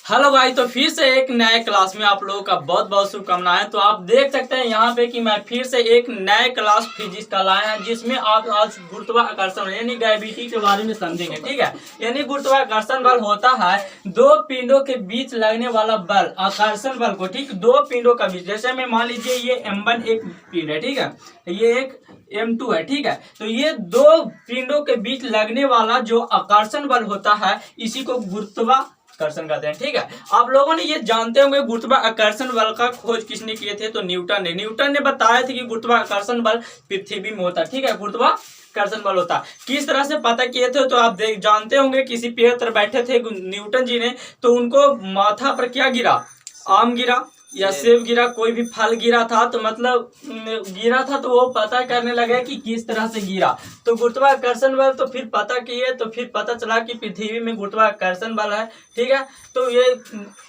Hello भाई, तो फिर से एक नए क्लास में आप लोगों का बहुत बहुत शुभकामनाएं। तो आप देख सकते हैं यहाँ पे कि मैं फिर से एक नए क्लास फिजिक्स का लाया है, जिसमें आप आज गुरुत्वाकर्षण यानी ग्रेविटी के बारे में समझेंगे। ठीक है, यानी गुरुत्वाकर्षण बल होता है दो पिंडों के बीच लगने वाला बल, आकर्षण बल को। ठीक, दो पिंडों का बीच, जैसे में मान लीजिए ये M1 एक पिंड है, ठीक है, ये एक M2 है, ठीक है। तो ये दो पिंडों के बीच लगने वाला जो आकर्षण बल होता है, इसी को गुरुत्वाकर्षण कहते हैं। ठीक है, आप लोगों ने ये जानते होंगे गुरुत्वाकर्षण बल का खोज किसने किए थे? तो न्यूटन ने बताया था कि गुरुत्वाकर्षण बल पृथ्वी में होता है। ठीक है, गुरुत्वाकर्षण बल होता किस तरह से पता किए थे? तो आप जानते होंगे, किसी पेड़ पर बैठे थे न्यूटन जी ने, तो उनको माथा पर क्या गिरा? आम गिरा या सेब गिरा, कोई भी फल गिरा था, तो मतलब गिरा था, तो वो पता करने लगे कि किस तरह से गिरा। तो गुरुत्वाकर्षण बल, तो फिर पता किए, तो फिर पता चला कि पृथ्वी में गुरुत्वाकर्षण बल है। ठीक है, तो ये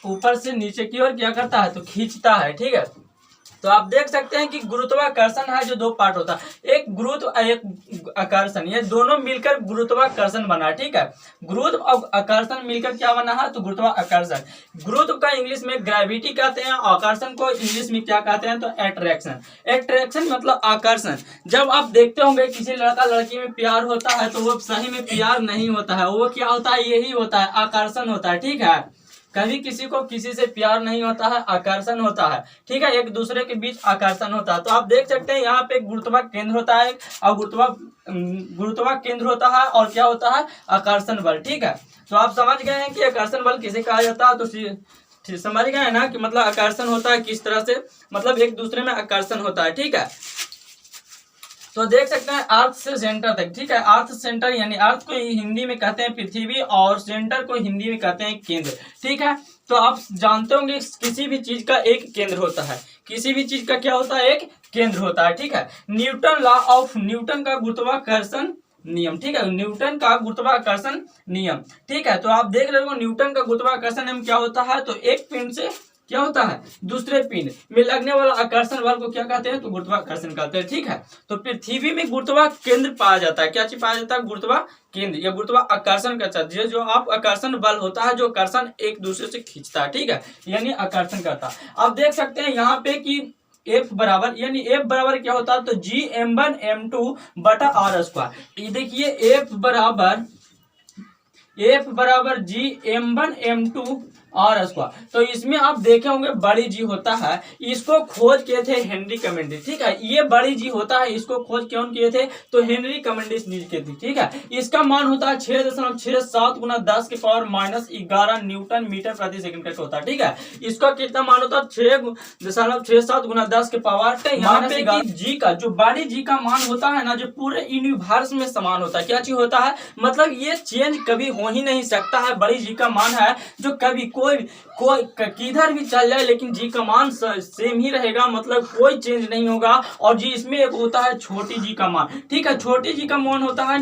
ऊपर से नीचे की ओर क्या करता है? तो खींचता है। ठीक है, तो आप देख सकते हैं कि गुरुत्वाकर्षण है जो दो पार्ट होता है, एक गुरुत्व एक आकर्षण, ये दोनों मिलकर गुरुत्वाकर्षण बना। ठीक है, गुरुत्व और आकर्षण मिलकर क्या बना है? तो गुरुत्वाकर्षण। गुरुत्व का इंग्लिश में ग्रेविटी कहते हैं, आकर्षण को इंग्लिश में क्या कहते हैं? तो एट्रैक्शन। एट्रैक्शन मतलब आकर्षण। जब आप देखते होंगे किसी लड़का लड़की में प्यार होता है, तो वो सही में प्यार नहीं होता है, वो क्या होता है? यही होता है, आकर्षण होता है। ठीक है, कभी किसी को किसी से प्यार नहीं होता है, आकर्षण होता है। ठीक है, एक दूसरे के बीच आकर्षण होता है। तो आप देख सकते हैं यहाँ पे गुरुत्वा केंद्र होता है और गुरुत्वा केंद्र होता है, और क्या होता है? आकर्षण बल। ठीक है, तो आप समझ गए हैं कि आकर्षण बल किसे कहा जाता है? तो समझ गए ना कि मतलब आकर्षण होता है किस तरह से, मतलब एक दूसरे में आकर्षण होता है। ठीक है, तो देख सकते हैं अर्थ से सेंटर तक। ठीक है, अर्थ सेंटर यानी अर्थ को हिंदी में कहते हैं पृथ्वी, और सेंटर को हिंदी में कहते हैं केंद्र। ठीक है, तो आप जानते होंगे किसी भी चीज का एक केंद्र होता है, किसी भी चीज का क्या होता है? एक केंद्र होता है। ठीक है, न्यूटन लॉ ऑफ न्यूटन का गुरुत्वाकर्षण नियम। ठीक है, न्यूटन का गुरुत्वाकर्षण नियम। ठीक है, तो आप देख रहे हो न्यूटन का गुरुत्वाकर्षण नियम क्या होता है? तो एक पिंड से क्या होता है? दूसरे पिंड में लगने वाला आकर्षण बल को क्या कहते हैं? तो गुरुत्वाकर्षण कहते हैं। ठीक है, तो पृथ्वी में गुरुत्वा केंद्र पाया जाता है। क्या चीज पाया जाता है? गुरुत्वा केंद्र या गुरुत्वाकर्षण का है जो आप आकर्षण बल होता है, जो आकर्षण एक दूसरे से खींचता है। ठीक है, यानी आकर्षण करता है। आप देख सकते हैं यहाँ पे कि F बराबर, यानी F बराबर क्या होता है? तो G_M1M2 बटा R स्क्वायर। ये देखिए F बराबर G_M1M2 R स्क्वायर। तो इसमें आप देखे होंगे बड़ी जी होता है, इसको खोज किए थे हेनरी कमेंडिस। ठीक है, ये बड़ी जी होता है, इसको खोज कौन किए थे? तो हेनरी कमेंडिस ने किए थे। ठीक है, इसका मान होता है 6.67 गुना 10 के पावर -11 न्यूटन मीटर प्रति सेकंड का होता है। ठीक है, इसका कितना मान होता है? 6.67 गुना 10 के पावर। यहाँ पे जी का जो बड़ी जी का मान होता है ना, जो पूरे यूनिवर्स में समान होता है। क्या चीज होता है? मतलब ये चेंज कभी हो ही नहीं सकता है। बड़ी जी का मान है जो कभी कोई किधर भी चल जाए, लेकिन जी का मान सेम ही रहेगा, मतलब कोई चेंज नहीं होगा। और जी इसमें एक होता है छोटी जी का मान। ठीक है, छोटी जी का मान होता है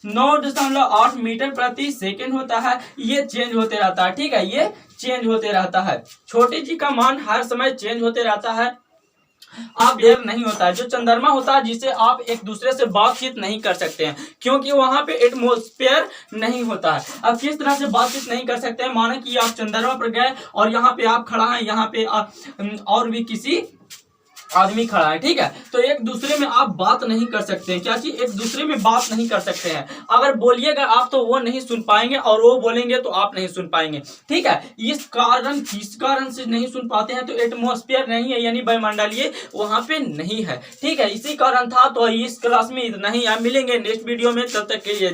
9.8 मीटर प्रति सेकेंड होता है। ये चेंज होते रहता है। ठीक है, ये चेंज होते रहता है। छोटी जी का मान हर समय चेंज होते रहता है। आप एक नहीं होता है जो चंद्रमा होता है, जिसे आप एक दूसरे से बातचीत नहीं कर सकते हैं, क्योंकि वहां पे एटमॉस्फेयर नहीं होता है। अब किस तरह से बातचीत नहीं कर सकते हैं? माना कि आप चंद्रमा पर गए और यहाँ पे आप खड़ा है, यहाँ पे और भी किसी आदमी खड़ा है। ठीक है, तो एक दूसरे में आप बात नहीं कर सकते हैं। क्या चीज? एक दूसरे में बात नहीं कर सकते हैं। अगर बोलिएगा आप तो वो नहीं सुन पाएंगे, और वो बोलेंगे तो आप नहीं सुन पाएंगे। ठीक है, किस कारण से नहीं सुन पाते हैं? तो एटमॉस्फेयर नहीं है, यानी वायुमंडलीय वहां पे नहीं है। ठीक है, इसी कारण था। तो इस क्लास में इतना ही, आप मिलेंगे नेक्स्ट वीडियो में, तब तक के लिए।